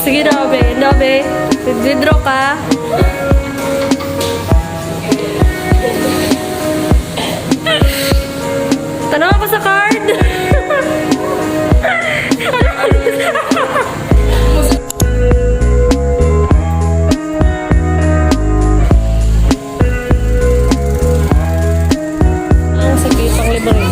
Sige na, be. No, be. Withdraw ka. Tanong ako sa card. Ang sakit ang libre.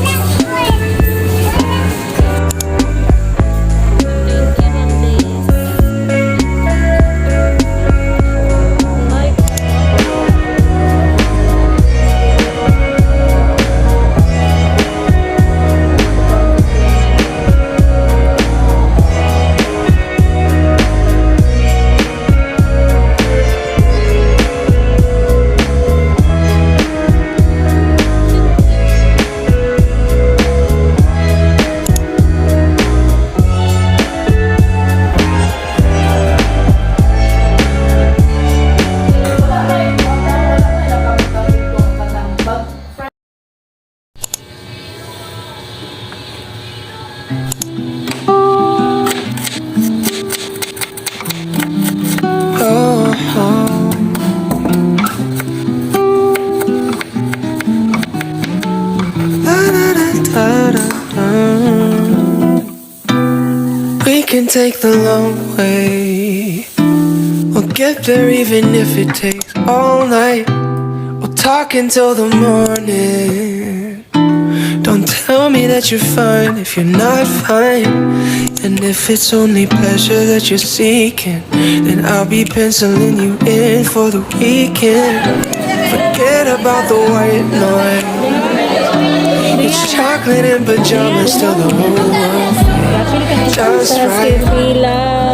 We can take the long way. We'll get there even if it takes all night. We'll talk until the morning. Don't tell me that you're fine if you're not fine. And if it's only pleasure that you're seeking, then I'll be penciling you in for the weekend. Forget about the white noise. It's chocolate and pajamas till the whole world feels just right.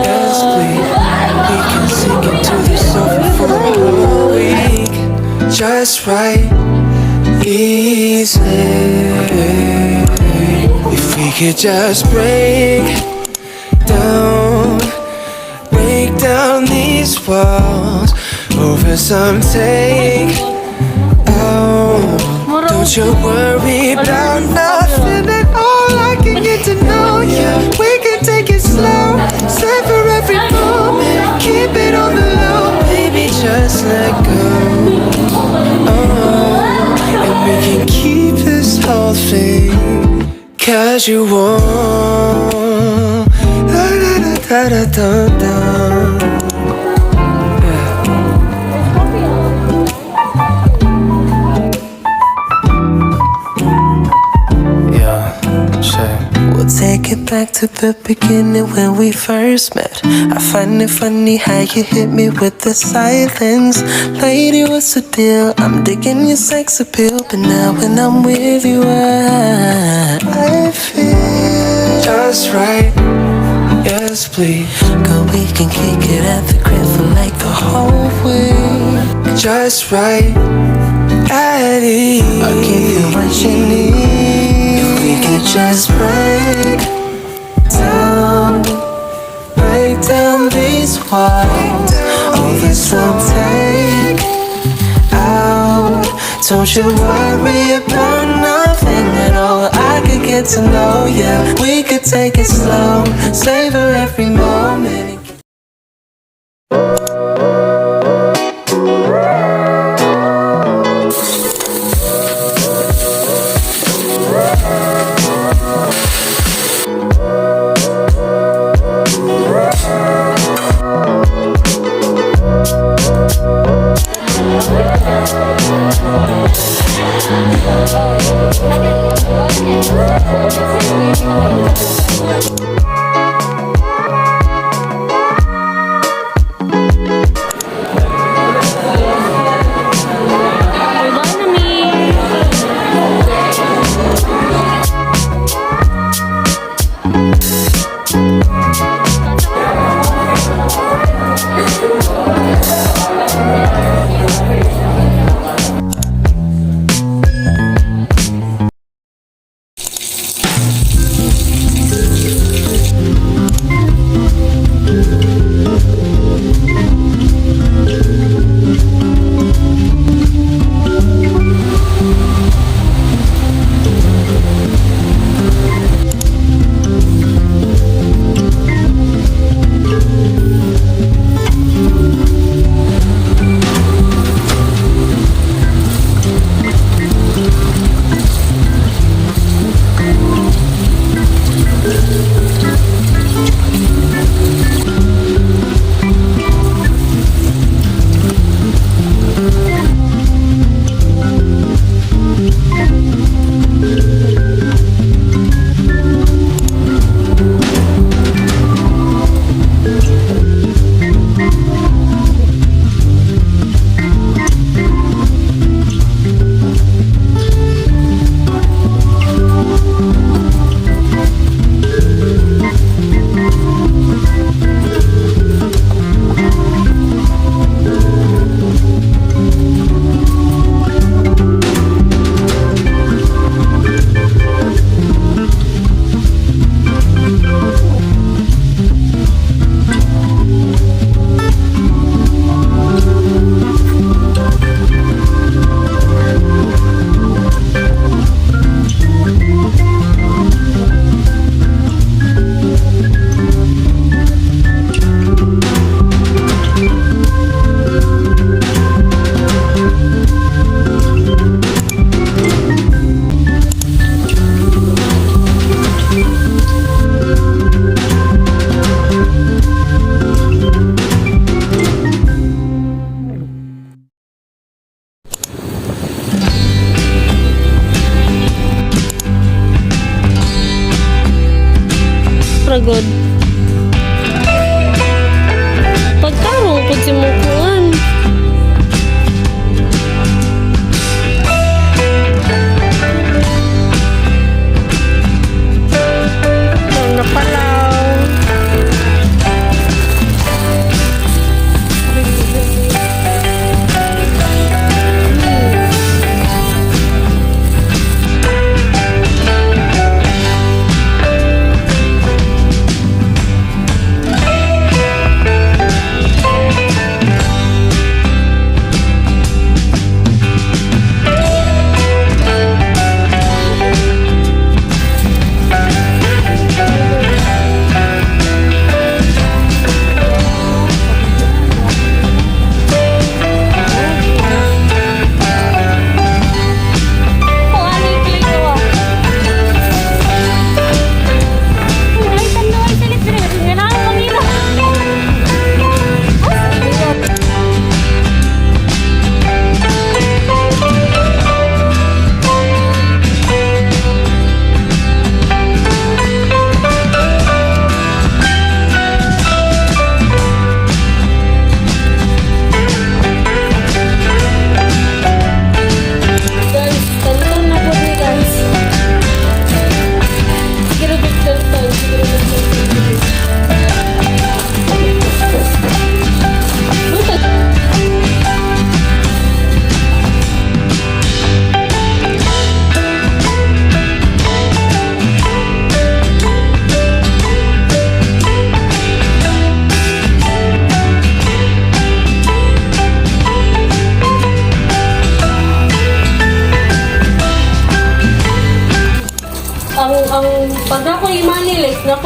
Yes, please. We can sink into the sofa for a whole week. Just right. Easy. If we could just break down these walls over some take out. Don't you worry about nothing at all. I can get to know you. We can take it slow, savor every moment, keep it on the low. Baby, just let go. And we can keep this whole thing casual. Da da da da da da. We'll take it back to the beginning when we first met. I find it funny how you hit me with the silence. Lady, what's the deal? I'm digging your sex appeal, but now when I'm with you, I feel just right. Yes, please. Girl, we can kick it at the crib for like the whole week. Just right. At ease. I'll give you what you need. If we could just break down these walls. All this will take out. Don't you worry about nothing at all. I could get to know you. We could take it slow, savor every moment.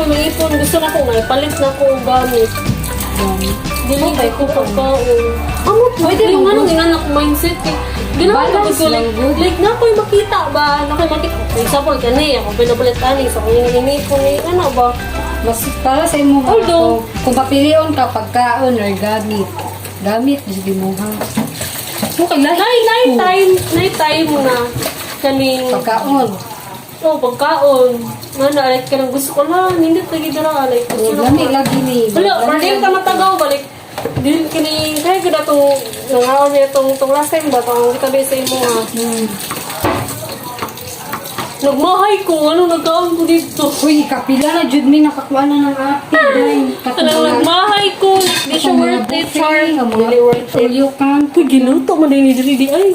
maipon. Gusto na ko nga, palit na ko ang gamit. Dili kay ko pagkaon. Ano pwede yung ano yung anak mindset eh. Ginawa ko Balance ko lang, good. like na ko'y makita ba? Na ko'y makita. For example, kani ako pinabalit ani sa kung ini ko ni ano ba? Mas para sa imo ha, Although- kung papilion ka pagkaon or gamit. Gamit, sige mo ha. Okay, Night time na kaning Pagkaon. pagkaon. Ano, like kanang gusto ko lang, hindi lagi dara like O, gusto lami ko. lagi ni. Wala, parang ka matagaw balik. Dili kini kaya ko datong nangaon niya tong last time ba tong kita sa imo nga. Nagmahay ko ano nagkaon ko dito. Uy, kapila na jud mi nakakuha na ng ate. Kanang nagmahay ko, di siya worth it, Char. Really worth it. Tuyo ka. Uy, ginuto man din ni di ay.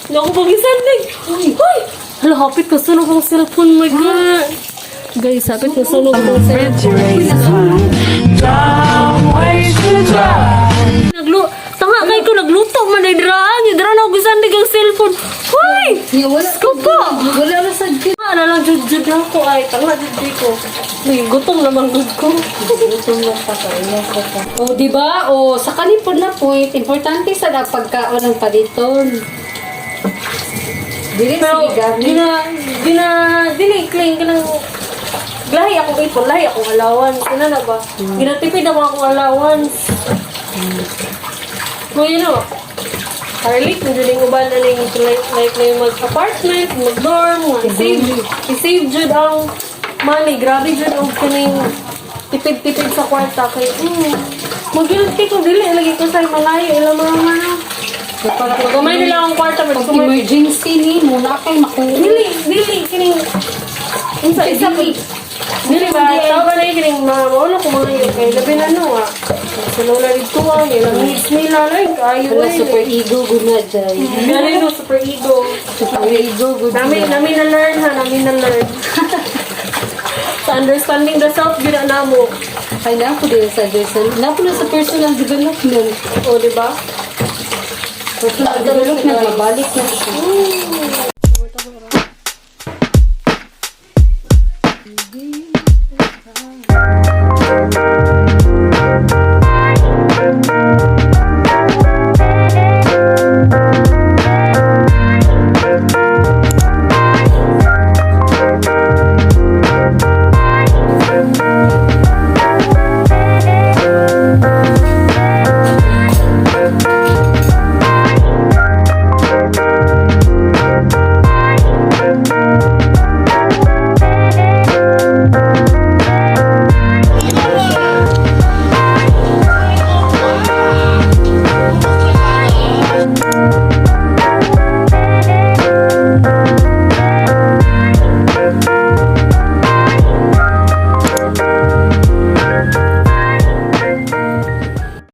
Wala ko pagisanig. Uy! Hala, hapit ko sunog ang cellphone, my God. Guys, hapit ko sunog ang cellphone. Tanga kay ko nagluto man ay draan. Yung draan ako gisanig ang cellphone. Uy! Yo, wala Kapa! Wala na sa jud. Ano lang, jud ako ay. Tanga, jud ko. Uy, gutom naman jud ko. Gutom na pa ka. O, di ba? O, sa kanipod na point, importante sa pagkaon ng paliton. Dili Pero, sige gamit. dili, clean ka ng lahi akong ipon, lahi akong allowance. Ano na ba? Ginatipid ako akong allowance. So, yun o. Harlik, naduling uban na ning like na yung mag-apartment, mag-dorm, i-save jud ang money. Grabe jud og kaning tipid-tipid sa kwarta. Kay, mag-guilty ko, dili, lagi ko sa malayo, ilang mga ano. Gamay nila akong kwarta, Pag mag-sumay. emergency ni, muna kay makuha. Dili, kining isa dili ba tao ba na yung kining maulo ko mga yun kay labi na no ah sa lola dito ah ilang needs nila like kayo Wala super ego good na dyan. galing no super ego Super ego good namin na learn sa understanding the self gina na mo Ay na ako din sa person. Na po na sa personal development. o di ba Personal development, mabalik na siya.